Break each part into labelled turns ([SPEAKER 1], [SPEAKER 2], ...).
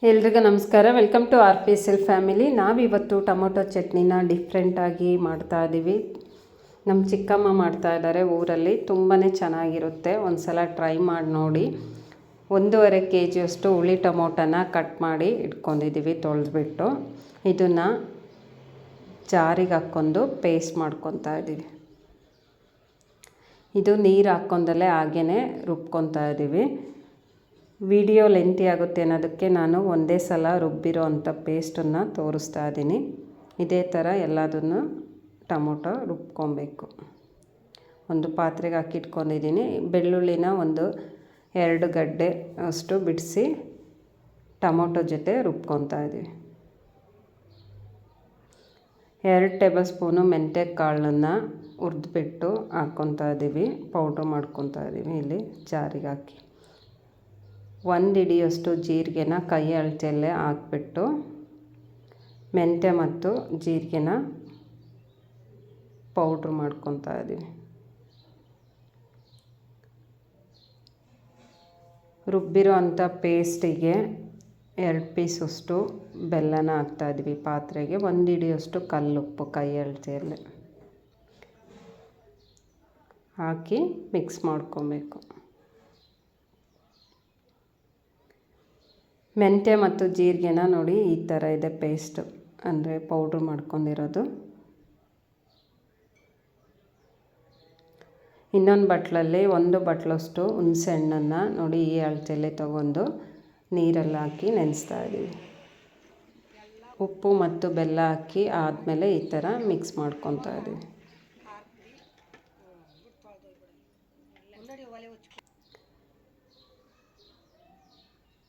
[SPEAKER 1] ಎಲ್ರಿಗೂ ನಮಸ್ಕಾರ. Welcome to R P S L family. ನಾವಿವತ್ತು ಟೊಮೊಟೊ ಚಟ್ನಿನ ಡಿಫ್ರೆಂಟಾಗಿ ಮಾಡ್ತಾ ಇದ್ದೀವಿ. ನಮ್ಮ ಚಿಕ್ಕಮ್ಮ ಮಾಡ್ತಾ ಇದ್ದಾರೆ ಊರಲ್ಲಿ. ತುಂಬಾ ಚೆನ್ನಾಗಿರುತ್ತೆ, ಒಂದು ಸಲ ಟ್ರೈ ಮಾಡಿ ನೋಡಿ. 1.5 kg ಹುಳಿ ಟೊಮೊಟೊನ ಕಟ್ ಮಾಡಿ ಇಟ್ಕೊಂಡಿದ್ದೀವಿ ತೊಳೆದ್ಬಿಟ್ಟು. ಇದನ್ನು ಜಾರಿಗೆ ಹಾಕ್ಕೊಂಡು ಪೇಸ್ಟ್ ಮಾಡ್ಕೊತಾ ಇದ್ದೀವಿ. ಇದು ನೀರು ಹಾಕ್ಕೊಂಡಲ್ಲೇ ಹಾಗೇ ರುಬ್ಕೊತಾ ಇದ್ದೀವಿ. ವಿಡಿಯೋ ಲೆಂತಿ ಆಗುತ್ತೆ ಅನ್ನೋದಕ್ಕೆ ನಾನು ಒಂದೇ ಸಲ ರುಬ್ಬಿರೋ ಅಂಥ ಪೇಸ್ಟನ್ನು ತೋರಿಸ್ತಾ ಇದ್ದೀನಿ. ಇದೇ ಥರ ಎಲ್ಲದನ್ನು ಟೊಮೊಟೊ ರುಬ್ಕೊಬೇಕು. ಒಂದು ಪಾತ್ರೆಗೆ ಹಾಕಿಟ್ಕೊಂಡಿದ್ದೀನಿ. ಬೆಳ್ಳುಳ್ಳಿನ ಒಂದು 2 ಗಡ್ಡೆ ಅಷ್ಟು ಬಿಡಿಸಿ ಟೊಮೊಟೊ ಜೊತೆ ರುಬ್ಕೊತಾ ಇದ್ದೀವಿ. 2 ಟೇಬಲ್ ಸ್ಪೂನು ಮೆಂತ್ಯ ಕಾಳನ್ನು ಹುರಿದ್ಬಿಟ್ಟು ಹಾಕ್ಕೊತಾ ಇದ್ದೀವಿ. ಪೌಡ್ರ್ ಮಾಡ್ಕೊತಾ ಇದ್ದೀವಿ. ಇಲ್ಲಿ ಜಾರಿಗೆ ಹಾಕಿ 1 ಹಿಡಿಯಷ್ಟು ಜೀರಿಗೆನ ಕೈ ಅಳತೆಯಲ್ಲೇ ಹಾಕ್ಬಿಟ್ಟು ಮೆಂತ್ಯ ಮತ್ತು ಜೀರಿಗೆನ ಪೌಡ್ರ್ ಮಾಡ್ಕೊತಾ ಇದ್ದೀವಿ. ರುಬ್ಬಿರೋ ಅಂಥ ಪೇಸ್ಟಿಗೆ 2 ಪೀಸಷ್ಟು ಬೆಲ್ಲನ ಹಾಕ್ತಾಯಿದ್ವಿ ಪಾತ್ರೆಗೆ. 1 ಹಿಡಿಯಷ್ಟು ಕಲ್ಲುಪ್ಪು ಕೈ ಅಳತೆಯಲ್ಲೇ ಹಾಕಿ ಮಿಕ್ಸ್ ಮಾಡ್ಕೊಬೇಕು. ಮೆಂತ್ಯ ಮತ್ತು ಜೀರಿಗೆನ ನೋಡಿ ಈ ಥರ ಇದೆ ಪೇಸ್ಟು, ಅಂದರೆ ಪೌಡ್ರ್ ಮಾಡ್ಕೊಂಡಿರೋದು. ಇನ್ನೊಂದು ಬಟ್ಲಲ್ಲಿ 1 ಬಟ್ಲಷ್ಟು ಹುಣಸೆ ಹಣ್ಣನ್ನು ನೋಡಿ ಈ ಅಳತೆಯಲ್ಲಿ ತೊಗೊಂಡು ನೀರಲ್ಲಿ ಹಾಕಿ ನೆನೆಸ್ತಾ ಇದ್ದೀವಿ. ಉಪ್ಪು ಮತ್ತು ಬೆಲ್ಲ ಹಾಕಿ ಆದಮೇಲೆ ಈ ಥರ ಮಿಕ್ಸ್ ಮಾಡ್ಕೊತಾ ಇದ್ದೀವಿ.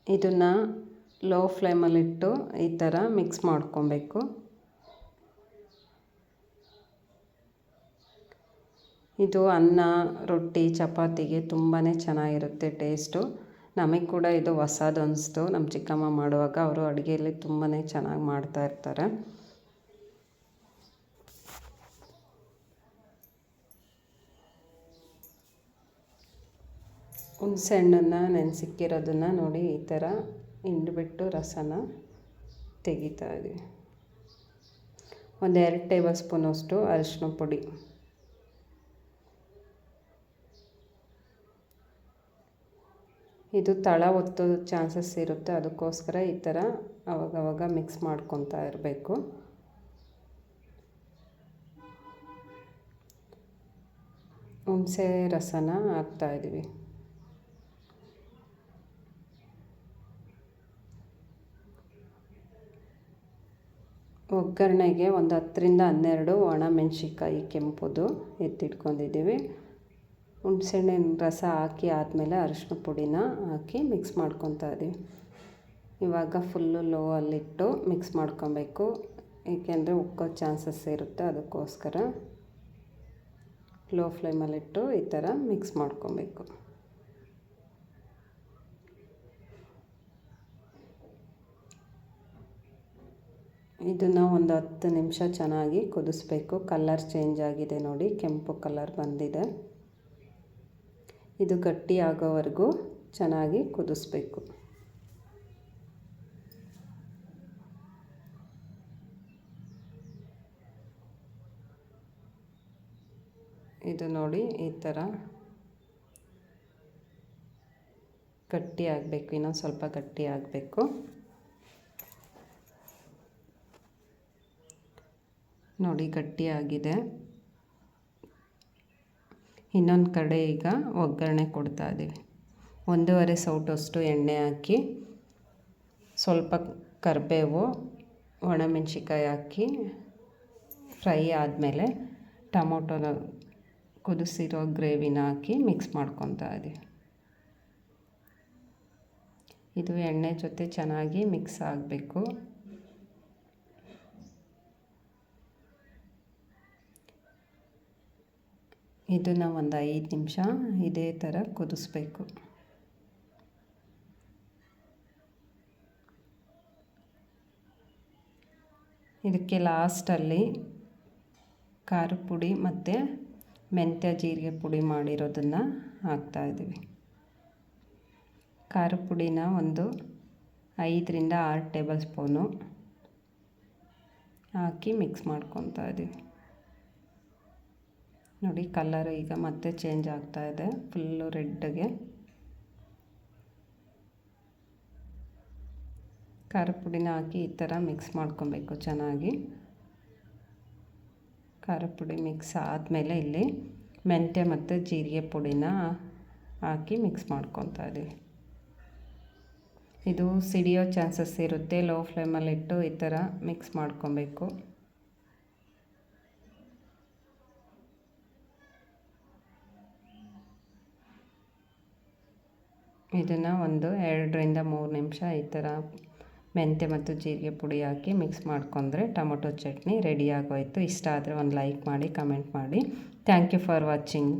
[SPEAKER 1] ಇದನ್ನು ಲೋ ಫ್ಲೇಮಲ್ಲಿಟ್ಟು ಈ ಥರ ಮಿಕ್ಸ್ ಮಾಡ್ಕೊಬೇಕು. ಇದು ಅನ್ನ, ರೊಟ್ಟಿ, ಚಪಾತಿಗೆ ತುಂಬಾ ಚೆನ್ನಾಗಿರುತ್ತೆ ಟೇಸ್ಟು. ನಮಗೆ ಕೂಡ ಇದು ಹೊಸದು ಅನಿಸ್ತು. ನಮ್ಮ ಚಿಕ್ಕಮ್ಮ ಮಾಡುವಾಗ ಅವರು ಅಡುಗೆಯಲ್ಲಿ ತುಂಬಾ ಚೆನ್ನಾಗಿ ಮಾಡ್ತಾಯಿರ್ತಾರೆ. ಹುಣಸೆ ಹಣ್ಣನ್ನು ನೆನೆಸಿಕ್ಕಿರೋದನ್ನು ನೋಡಿ ಈ ಥರ ಹಿಂಡಿಬಿಟ್ಟು ರಸನ ತೆಗಿತಾ ಇದ್ದೀವಿ. 2 ಟೇಬಲ್ ಸ್ಪೂನಷ್ಟು ಅರಿಶಿನ ಪುಡಿ, ಇದು ತಳ ಒತ್ತೋ ಚಾನ್ಸಸ್ ಇರುತ್ತೆ, ಅದಕ್ಕೋಸ್ಕರ ಈ ಥರ ಅವಾಗವಾಗ ಮಿಕ್ಸ್ ಮಾಡ್ಕೊತಾ ಇರಬೇಕು. ಹುಣಸೆ ರಸನ ಹಾಕ್ತಾಯಿದ್ದೀವಿ. ಒಗ್ಗರಣೆಗೆ ಒಂದು 10 ರಿಂದ 12 ಒಣಮೆಣ್ಸಿನ್ಕಾಯಿ ಕೆಂಪುದು ಎತ್ತಿಟ್ಕೊಂಡಿದ್ದೀವಿ. ಹುಣಸೆಹಣ್ಣಿನ ರಸ ಹಾಕಿ ಆದಮೇಲೆ ಅರಿಶಿನ ಪುಡಿನ ಹಾಕಿ ಮಿಕ್ಸ್ ಮಾಡ್ಕೊತಾ ಇದ್ದೀವಿ. ಇವಾಗ ಫುಲ್ಲು ಲೋ ಅಲ್ಲಿಟ್ಟು ಮಿಕ್ಸ್ ಮಾಡ್ಕೊಬೇಕು, ಏಕೆಂದರೆ ಉಕ್ಕೋ ಚಾನ್ಸಸ್ ಇರುತ್ತೆ, ಅದಕ್ಕೋಸ್ಕರ ಲೋ ಫ್ಲೇಮಲ್ಲಿಟ್ಟು ಈ ಥರ ಮಿಕ್ಸ್ ಮಾಡ್ಕೊಬೇಕು. ಇದನ್ನು ಒಂದು 10 ನಿಮಿಷ ಚೆನ್ನಾಗಿ ಕುದಿಸ್ಬೇಕು. ಕಲರ್ ಚೇಂಜ್ ಆಗಿದೆ ನೋಡಿ, ಕೆಂಪು ಕಲರ್ ಬಂದಿದೆ. ಇದು ಗಟ್ಟಿ ಆಗೋವರೆಗೂ ಚೆನ್ನಾಗಿ ಕುದಿಸ್ಬೇಕು. ಇದು ನೋಡಿ ಈ ಥರ ಗಟ್ಟಿ ಆಗಬೇಕು, ಇನ್ನೊಂದು ಸ್ವಲ್ಪ ಗಟ್ಟಿ ಆಗಬೇಕು. ನೋಡಿ ಗಟ್ಟಿಯಾಗಿದೆ. ಇನ್ನೊಂದು ಕಡೆ ಈಗ ಒಗ್ಗರಣೆ ಕೊಡ್ತಾ ಇದ್ದೀವಿ. 1.5 ಸೌಟಷ್ಟು ಎಣ್ಣೆ ಹಾಕಿ ಸ್ವಲ್ಪ ಕರಿಬೇವು, ಒಣಮೆಣ್ಸಿನ್ಕಾಯಿ ಹಾಕಿ ಫ್ರೈ ಆದಮೇಲೆ ಟೊಮೊಟೊನ ಕುದಿಸಿರೋ ಗ್ರೇವಿನ ಹಾಕಿ ಮಿಕ್ಸ್ ಮಾಡ್ಕೊತಾ ಇದ್ದೀವಿ. ಇದು ಎಣ್ಣೆ ಜೊತೆ ಚೆನ್ನಾಗಿ ಮಿಕ್ಸ್ ಆಗಬೇಕು. ಇದನ್ನು ಒಂದು 5 ನಿಮಿಷ ಇದೇ ಥರ ಕುದಿಸ್ಬೇಕು. ಇದಕ್ಕೆ ಲಾಸ್ಟಲ್ಲಿ ಖಾರದ ಪುಡಿ ಮತ್ತು ಮೆಂತ್ಯ ಜೀರಿಗೆ ಪುಡಿ ಮಾಡಿರೋದನ್ನು ಹಾಕ್ತಾಯಿದ್ದೀವಿ. ಖಾರದ ಪುಡಿನ ಒಂದು 5ರಿಂದ 6 ಟೇಬಲ್ ಸ್ಪೂನು ಹಾಕಿ ಮಿಕ್ಸ್ ಮಾಡ್ಕೊತಾ ಇದ್ದೀವಿ. ನೋಡಿ ಕಲರ್ ಈಗ ಮತ್ತೆ ಚೇಂಜ್ ಆಗ್ತಾ ಇದೆ, ಫುಲ್ಲು ರೆಡ್ಗೆ. ಖಾರ ಪುಡಿನ ಹಾಕಿ ಈ ಥರ ಮಿಕ್ಸ್ ಮಾಡ್ಕೊಬೇಕು ಚೆನ್ನಾಗಿ. ಖಾರ ಪುಡಿ ಮಿಕ್ಸ್ ಆದಮೇಲೆ ಇಲ್ಲಿ ಮೆಂತ್ಯ ಮತ್ತು ಜೀರಿಗೆ ಪುಡಿನ ಹಾಕಿ ಮಿಕ್ಸ್ ಮಾಡ್ಕೊತಾ ಇದ್ದೀವಿ. ಇದು ಸಿಡಿಯೋ ಚಾನ್ಸಸ್ ಇರುತ್ತೆ, ಲೋ ಫ್ಲೇಮಲ್ಲಿಟ್ಟು ಈ ಥರ ಮಿಕ್ಸ್ ಮಾಡ್ಕೊಬೇಕು. ಇದನ್ನು ಒಂದು 2ರಿಂದ 3 ನಿಮಿಷ ಈ ಥರ ಮೆಂತ್ಯ ಮತ್ತು ಜೀರಿಗೆ ಪುಡಿ ಹಾಕಿ ಮಿಕ್ಸ್ ಮಾಡ್ಕೊಂಡ್ರೆ ಟೊಮೊಟೊ ಚಟ್ನಿ ರೆಡಿ ಆಗೋಯಿತು. ಇಷ್ಟ ಆದರೆ ಒಂದು ಲೈಕ್ ಮಾಡಿ, ಕಮೆಂಟ್ ಮಾಡಿ. Thank you for watching.